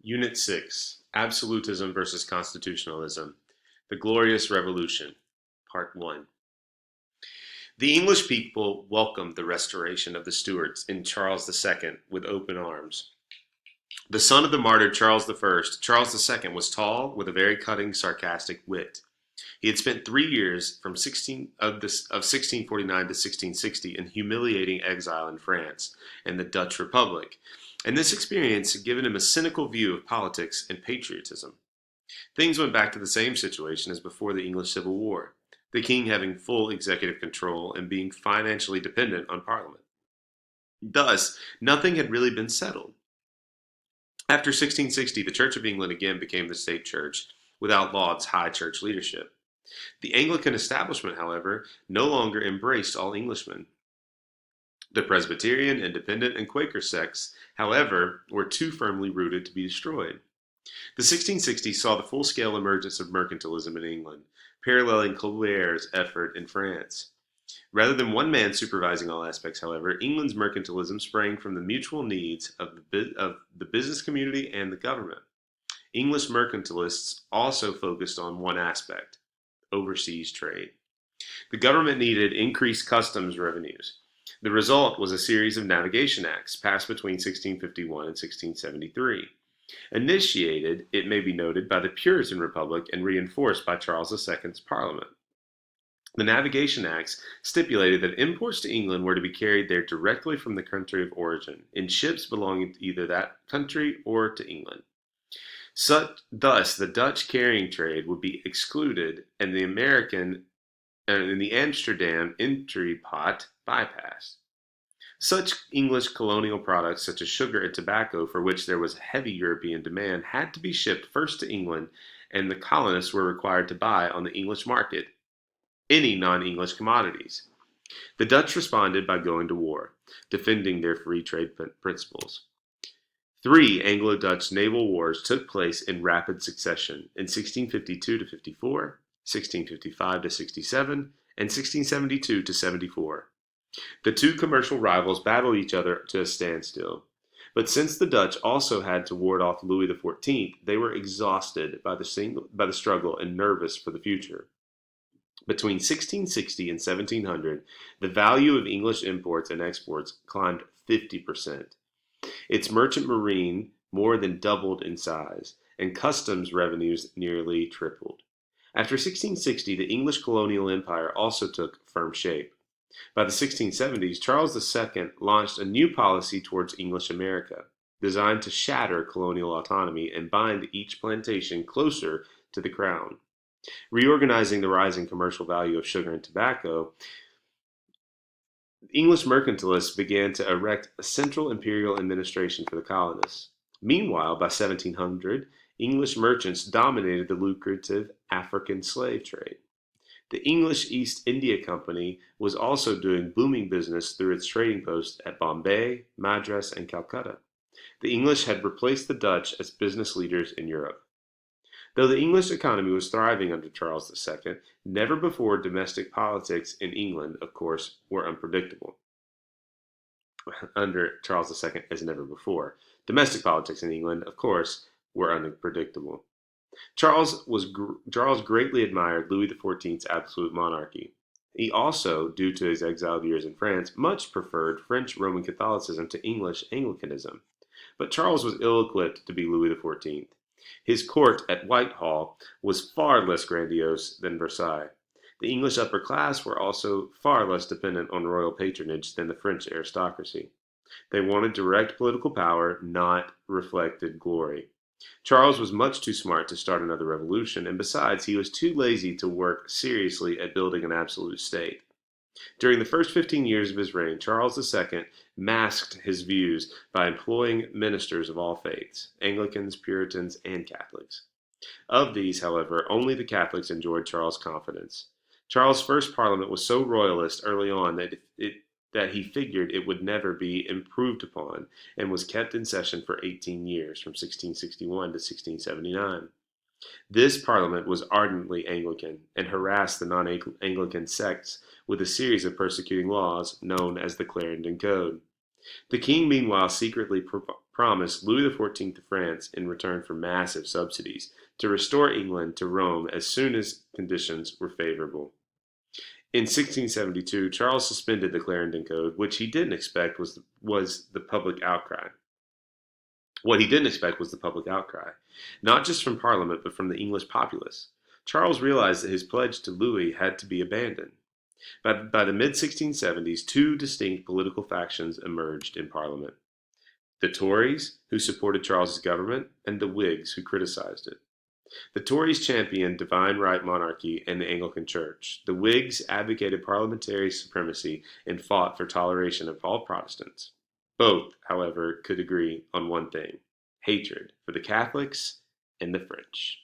Unit 6, Absolutism versus Constitutionalism, The Glorious Revolution, Part 1. The English people welcomed the restoration of the Stuarts in Charles II with open arms. The son of the martyr Charles I, Charles II was tall, with a very cutting, sarcastic wit. He had spent 3 years of 1649 to 1660 in humiliating exile in France and the Dutch Republic, and this experience had given him a cynical view of politics and patriotism. Things went back to the same situation as before the English Civil War, the king having full executive control and being financially dependent on Parliament. Thus, nothing had really been settled. After 1660, the Church of England again became the state church, without Laud's high church leadership. The Anglican establishment, however, no longer embraced all Englishmen. The Presbyterian, Independent, and Quaker sects, however, were too firmly rooted to be destroyed. The 1660s saw the full-scale emergence of mercantilism in England, paralleling Colbert's effort in France. Rather than one man supervising all aspects, however, England's mercantilism sprang from the mutual needs of the business community and the government. English mercantilists also focused on one aspect: overseas trade. The government needed increased customs revenues. The result was a series of navigation acts passed between 1651 and 1673. Initiated, it may be noted, by the Puritan Republic and reinforced by Charles II's Parliament. The Navigation Acts stipulated that imports to England were to be carried there directly from the country of origin, in ships belonging to either that country or to England. Thus, the Dutch carrying trade would be excluded, and the Amsterdam entry pot bypassed. Such English colonial products such as sugar and tobacco, for which there was heavy European demand, had to be shipped first to England, and the colonists were required to buy on the English market any non-English commodities. The Dutch responded by going to war, defending their free trade principles. 3 Anglo-Dutch naval wars took place in rapid succession in 1652 to 54, 1655 to 67, and 1672 to 74. The two commercial rivals battled each other to a standstill. But since the Dutch also had to ward off Louis XIV, they were exhausted by the struggle and nervous for the future. Between 1660 and 1700, the value of English imports and exports climbed 50%. Its merchant marine more than doubled in size, and customs revenues nearly tripled. After 1660, the English colonial empire also took firm shape. By the 1670s, Charles II launched a new policy towards English America, designed to shatter colonial autonomy and bind each plantation closer to the crown. Reorganizing the rising commercial value of sugar and tobacco, English mercantilists began to erect a central imperial administration for the colonists. Meanwhile, by 1700, English merchants dominated the lucrative African slave trade. The English East India Company was also doing booming business through its trading posts at Bombay, Madras, and Calcutta. The English had replaced the Dutch as business leaders in Europe. Though the English economy was thriving under Charles II, never before domestic politics in England, of course, were unpredictable. Under Charles II, as never before. Domestic politics in England, of course, were unpredictable. Charles greatly admired Louis XIV's absolute monarchy. He also, due to his exiled years in France, much preferred French Roman Catholicism to English Anglicanism. But Charles was ill-equipped to be Louis XIV. His court at Whitehall was far less grandiose than Versailles. The English upper class were also far less dependent on royal patronage than the French aristocracy. They wanted direct political power, not reflected glory. Charles was much too smart to start another revolution, and besides, he was too lazy to work seriously at building an absolute state. During the first 15 years of his reign, Charles II masked his views by employing ministers of all faiths, Anglicans, Puritans, and Catholics. Of these, however, only the Catholics enjoyed Charles' confidence. Charles' first parliament was so royalist early on that he figured it would never be improved upon, and was kept in session for 18 years, from 1661 to 1679. This parliament was ardently Anglican, and harassed the non-Anglican sects with a series of persecuting laws known as the Clarendon Code. The king meanwhile secretly promised Louis XIV of France, in return for massive subsidies, to restore England to Rome as soon as conditions were favorable. In 1672, Charles suspended the Clarendon Code, which he didn't expect was the public outcry. What he didn't expect was the public outcry, not just from Parliament, but from the English populace. Charles realized that his pledge to Louis had to be abandoned. By the mid 1670s, two distinct political factions emerged in Parliament: the Tories, who supported Charles's government, and the Whigs, who criticized it. The Tories championed divine right monarchy and the Anglican Church. The Whigs advocated parliamentary supremacy and fought for toleration of all Protestants. Both, however, could agree on one thing: hatred for the Catholics and the French.